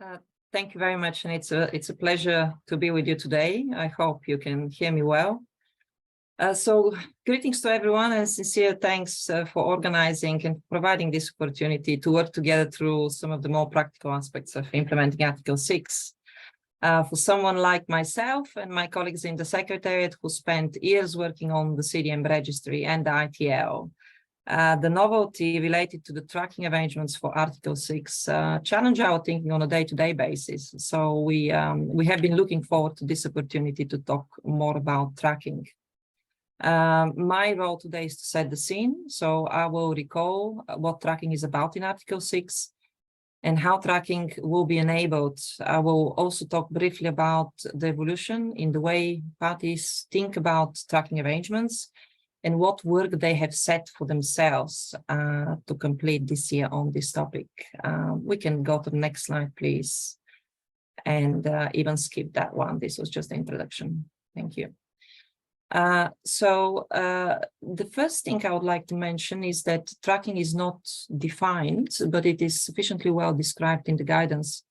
Uh, Thank you very much, and it's a pleasure to be with you today. I hope you can hear me well. So greetings to everyone, and sincere thanks for organizing and providing this opportunity to work together through some of the more practical aspects of implementing Article 6. For someone like myself and my colleagues in the Secretariat who spent years working on the CDM registry and the ITL, the novelty related to the tracking arrangements for Article 6 challenge our thinking on a day-to-day basis. So we have been looking forward to this opportunity to talk more about tracking. My role today is to set the scene. So I will recall what tracking is about in Article 6 and how tracking will be enabled. I will also talk briefly about the evolution in the way parties think about tracking arrangements and what work they have set for themselves to complete this year on this topic. We can go to the next slide, please, and even skip that one. This was just the introduction. Thank you. The first thing I would like to mention is that tracking is not defined, but it is sufficiently well described in the guidance.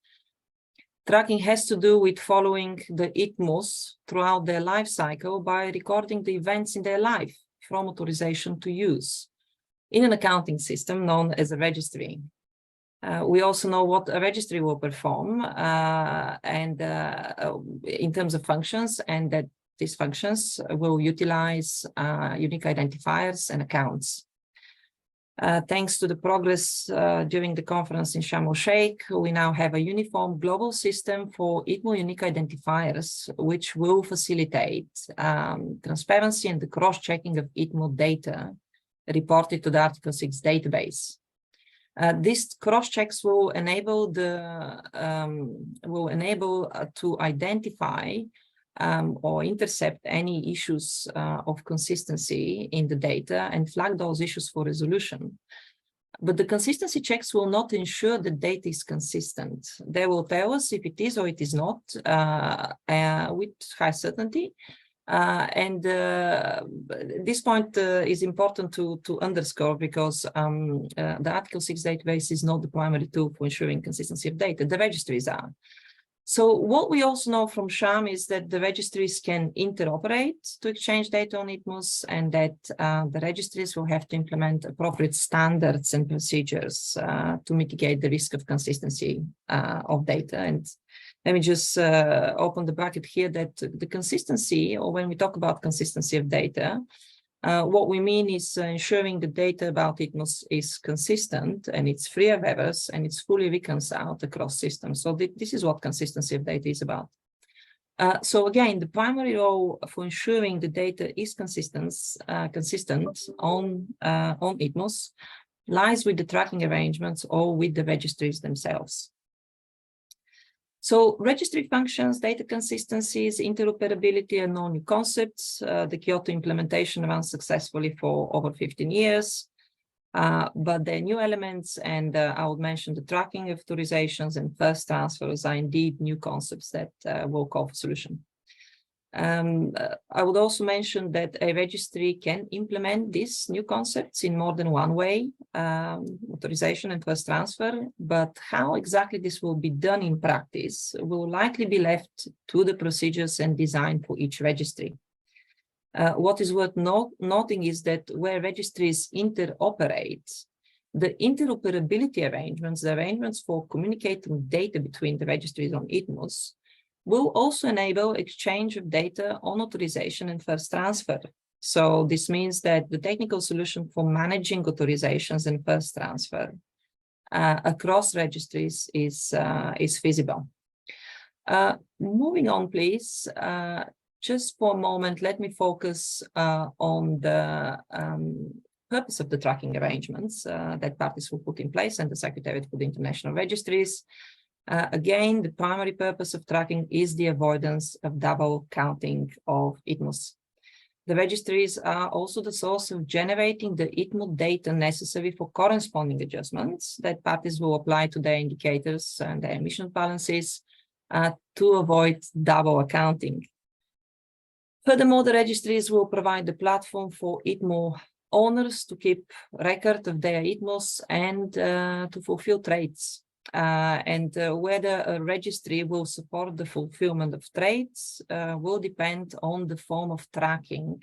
Tracking has to do with following the ITMOs throughout their life cycle by recording the events in their life, from authorization to use, in an accounting system known as a registry. We also know what a registry will perform in terms of functions, and that these functions will utilize unique identifiers and accounts. Thanks to the progress during the conference in Sharm el-Sheikh, we now have a uniform global system for ITMO unique identifiers, which will facilitate transparency and the cross-checking of ITMO data reported to the Article 6 database. These cross-checks will enable to identify or intercept any issues of consistency in the data and flag those issues for resolution. But the consistency checks will not ensure the data is consistent. They will tell us if it is or it is not with high certainty. This point is important to underscore because the Article 6 database is not the primary tool for ensuring consistency of data. The registries are. So what we also know from Sharm is that the registries can interoperate to exchange data on ITMOs, and that the registries will have to implement appropriate standards and procedures to mitigate the risk of consistency of data. And let me just open the bracket here that the consistency, or when we talk about consistency of data, what we mean is ensuring the data about ITMOs is consistent and it's free of errors and it's fully reconciled across systems. So this is what consistency of data is about. So again, the primary role for ensuring the data is consistent on ITMOs lies with the tracking arrangements or with the registries themselves. So registry functions, data consistencies, interoperability are no new concepts. The Kyoto implementation runs successfully for over 15 years, but the new elements, and I would mention the tracking of authorizations and first transfers are indeed new concepts that will call for solution. I would also mention that a registry can implement these new concepts in more than one way, authorization and first transfer, but how exactly this will be done in practice will likely be left to the procedures and design for each registry. What is worth noting is that where registries interoperate, the interoperability arrangements, the arrangements for communicating data between the registries on ITMOs, will also enable exchange of data on authorization and first transfer. So this means that the technical solution for managing authorizations and first transfer across registries is feasible. Moving on, please. Just for a moment, let me focus on the purpose of the tracking arrangements that parties will put in place and the Secretariat for the International Registries. Again, the primary purpose of tracking is the avoidance of double counting of ITMOs. The registries are also the source of generating the ITMO data necessary for corresponding adjustments that parties will apply to their indicators and their emission balances to avoid double accounting. Furthermore, the registries will provide the platform for ITMO owners to keep record of their ITMOs and to fulfill trades. and whether a registry will support the fulfillment of trades will depend on the form of tracking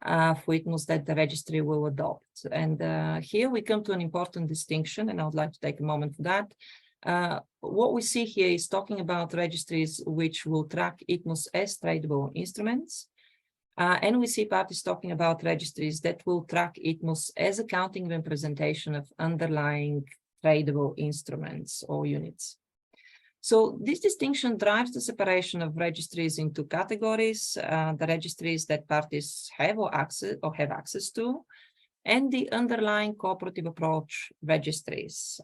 for ITMOS that the registry will adopt. And here we come to an important distinction, and I would like to take a moment for that. What we see here is talking about registries which will track ITMOS as tradable instruments. And we see parties talking about registries that will track ITMOS as accounting representation of underlying tradable instruments or units. So this distinction drives the separation of registries into categories: the registries that parties have access to, and the underlying cooperative approach registries.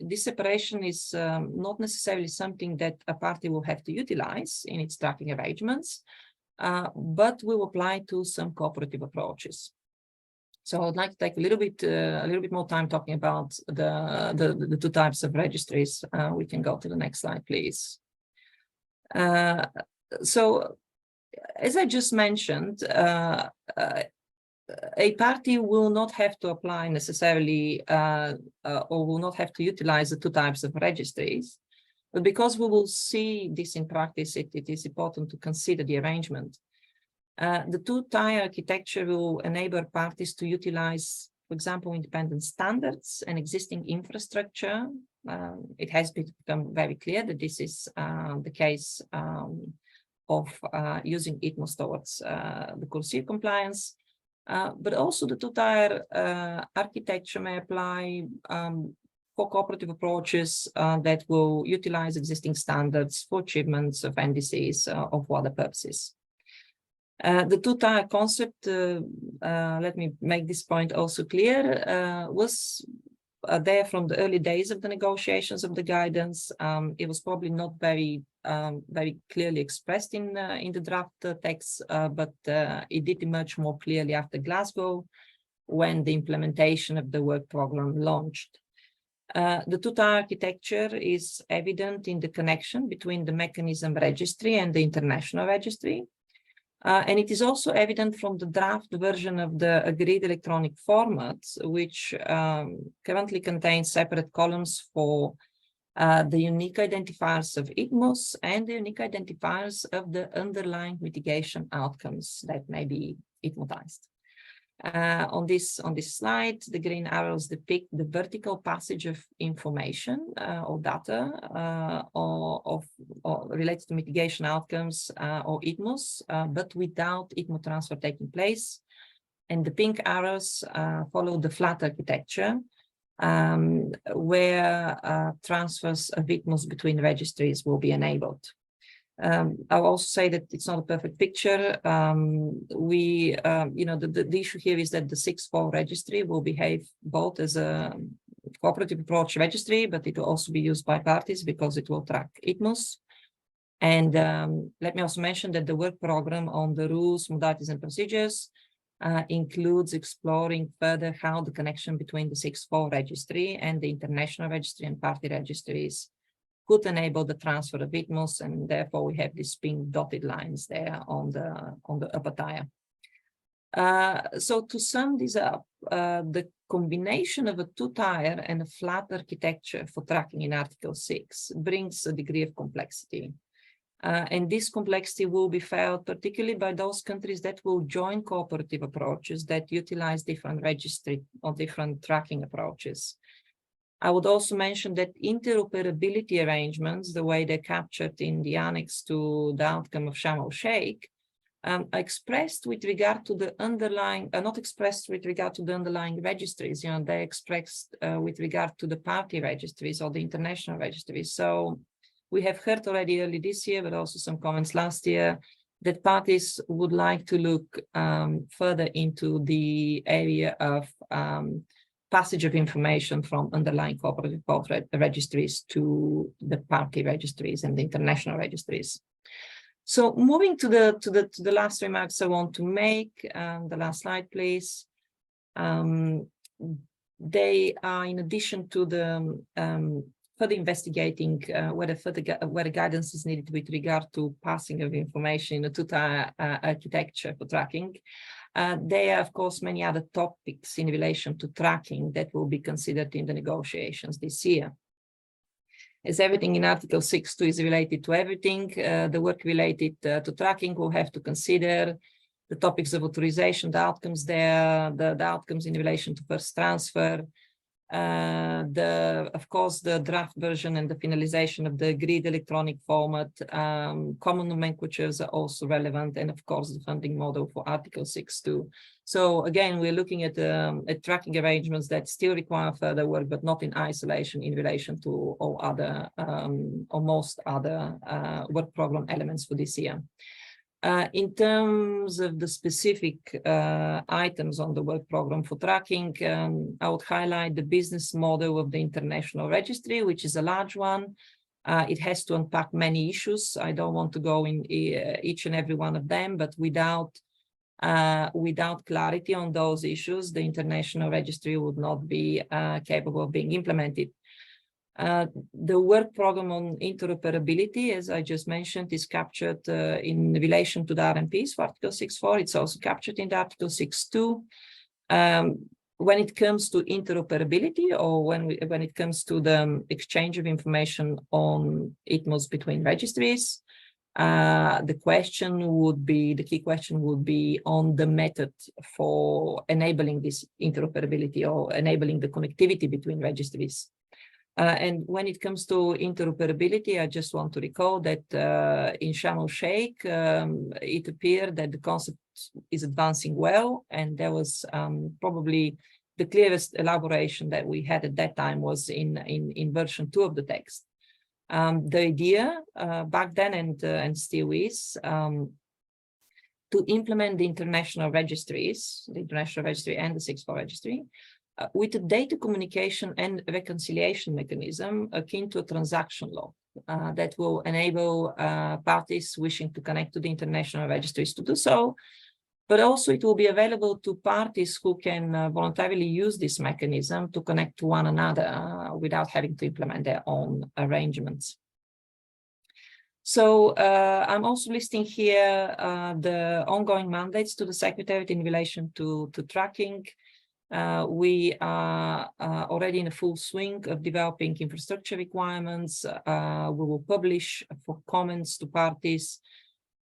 This separation is not necessarily something that a party will have to utilize in its tracking arrangements, but will apply to some cooperative approaches. So I'd like to take a little bit more time talking about the two types of registries. We can go to the next slide, please. So, as I just mentioned, a party will not have to apply necessarily or will not have to utilize the two types of registries. But because we will see this in practice, it is important to consider the arrangement. The two-tier architecture will enable parties to utilize, for example, independent standards and existing infrastructure. It has become very clear that this is the case of using ITMOS towards the CURSIV compliance. But also the two-tier architecture may apply for cooperative approaches that will utilize existing standards for achievements of NDCs or for other purposes. The two-tier concept, let me make this point also clear, was there from the early days of the negotiations of the guidance. It was probably not very clearly expressed in the draft text, but it did emerge more clearly after Glasgow, when the implementation of the work program launched. The two-tier architecture is evident in the connection between the mechanism registry and the international registry. And it is also evident from the draft version of the agreed electronic format, which currently contains separate columns for the unique identifiers of ITMOS and the unique identifiers of the underlying mitigation outcomes that may be ITMOtized. On this slide, the green arrows depict the vertical passage of information or data or related to mitigation outcomes or ITMOS, but without ITMO transfer taking place. And the pink arrows follow the flat architecture, where transfers of ITMOS between registries will be enabled. I'll also say that it's not a perfect picture. The issue here is that the 6.4 registry will behave both as a cooperative approach registry, but it will also be used by parties because it will track ITMOS. And let me also mention that the work program on the rules, modalities, and procedures includes exploring further how the connection between the 6.4 registry and the international registry and party registries could enable the transfer of ITMOS, and therefore we have these pink dotted lines there on the upper tier. So to sum this up, the combination of a two-tier and a flat architecture for tracking in Article 6 brings a degree of complexity. And this complexity will be felt particularly by those countries that will join cooperative approaches that utilize different registry or different tracking approaches. I would also mention that interoperability arrangements, the way they're captured in the annex to the outcome of Sharm el-Sheikh, are expressed with regard to the underlying, not expressed with regard to the underlying registries, they're expressed with regard to the party registries or the international registries. So we have heard already early this year, but also some comments last year, that parties would like to look further into the area of passage of information from underlying cooperative registries to the party registries and the international registries. So moving to the last remarks I want to make, the last slide, please. They are, in addition to the further investigating whether guidance is needed with regard to passing of information in a two-tier architecture for tracking. There are, of course, many other topics in relation to tracking that will be considered in the negotiations this year. As everything in Article 6.2 is related to everything, the work related to tracking will have to consider the topics of authorization, the outcomes there, the outcomes in relation to first transfer, of course, the draft version and the finalization of the agreed electronic format. Common nomenclatures are also relevant, and of course, the funding model for Article 6.2. So again, we're looking at tracking arrangements that still require further work, but not in isolation in relation to all other or most other work program elements for this year. In terms of the specific items on the work program for tracking, I would highlight the business model of the international registry, which is a large one. It has to unpack many issues. I don't want to go in each and every one of them, but without clarity on those issues, the international registry would not be capable of being implemented. The work program on interoperability, as I just mentioned, is captured in relation to the RMPs for Article 6.4. It's also captured in the Article 6.2. When it comes to interoperability, or when it comes to the exchange of information on ITMOs between registries, the key question would be on the method for enabling this interoperability or enabling the connectivity between registries. And when it comes to interoperability, I just want to recall that in Sharm el-Sheikh, it appeared that the concept is advancing well, and there was probably the clearest elaboration that we had at that time was in version 2 of the text. The idea back then and still is to implement the international registries, the international registry and the 6.4 registry, with a data communication and reconciliation mechanism akin to a transaction law that will enable parties wishing to connect to the international registries to do so, but also it will be available to parties who can voluntarily use this mechanism to connect to one another without having to implement their own arrangements. So I'm also listing here the ongoing mandates to the Secretariat in relation to tracking. We are already in a full swing of developing infrastructure requirements. We will publish for comments to parties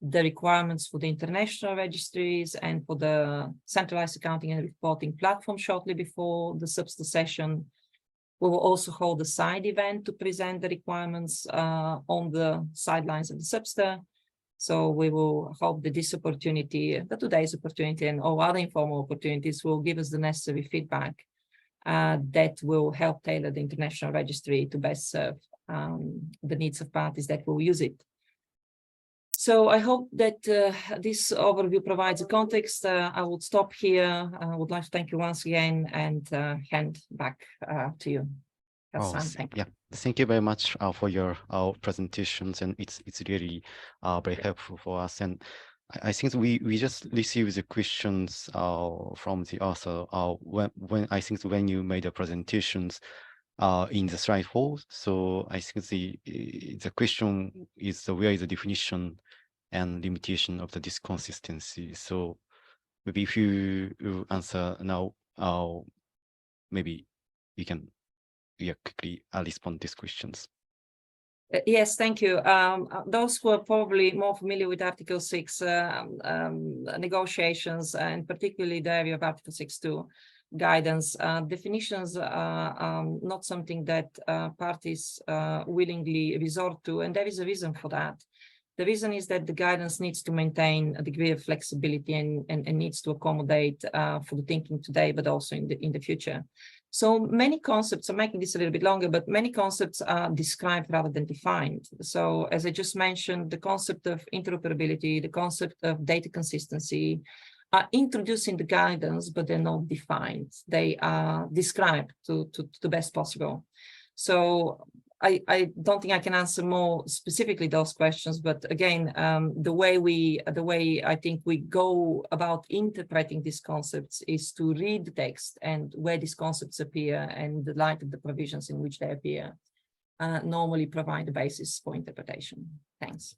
the requirements for the international registries and for the centralized accounting and reporting platform shortly before the SBSTA session. We will also hold a side event to present the requirements on the sidelines of the SBSTA. So we will hope that this opportunity, that today's opportunity and all other informal opportunities will give us the necessary feedback that will help tailor the international registry to best serve the needs of parties that will use it. So I hope that this overview provides a context. I would stop here. I would like to thank you once again and hand back to you. Thank you. Yeah, thank you very much for your presentations, and it's really very helpful for us. And I think we just received the questions from the author when I think when you made the presentations in the slide 4. So I think the question is where is the definition and limitation of the disconsistency. So maybe if you answer now, maybe we can quickly respond to these questions. Yes, thank you. Those who are probably more familiar with Article 6 negotiations, and particularly the area of Article 6.2 guidance, definitions are not something that parties willingly resort to, and there is a reason for that. The reason is that the guidance needs to maintain a degree of flexibility and needs to accommodate for the thinking today, but also in the future. So many concepts, I'm making this a little bit longer, but many concepts are described rather than defined. So as I just mentioned, the concept of interoperability, the concept of data consistency are introduced in the guidance, but they're not defined. They are described to the best possible. So I don't think I can answer more specifically those questions, but again, the way I think we go about interpreting these concepts is to read the text and where these concepts appear, and the light of the provisions in which they appear normally provide the basis for interpretation. Thanks.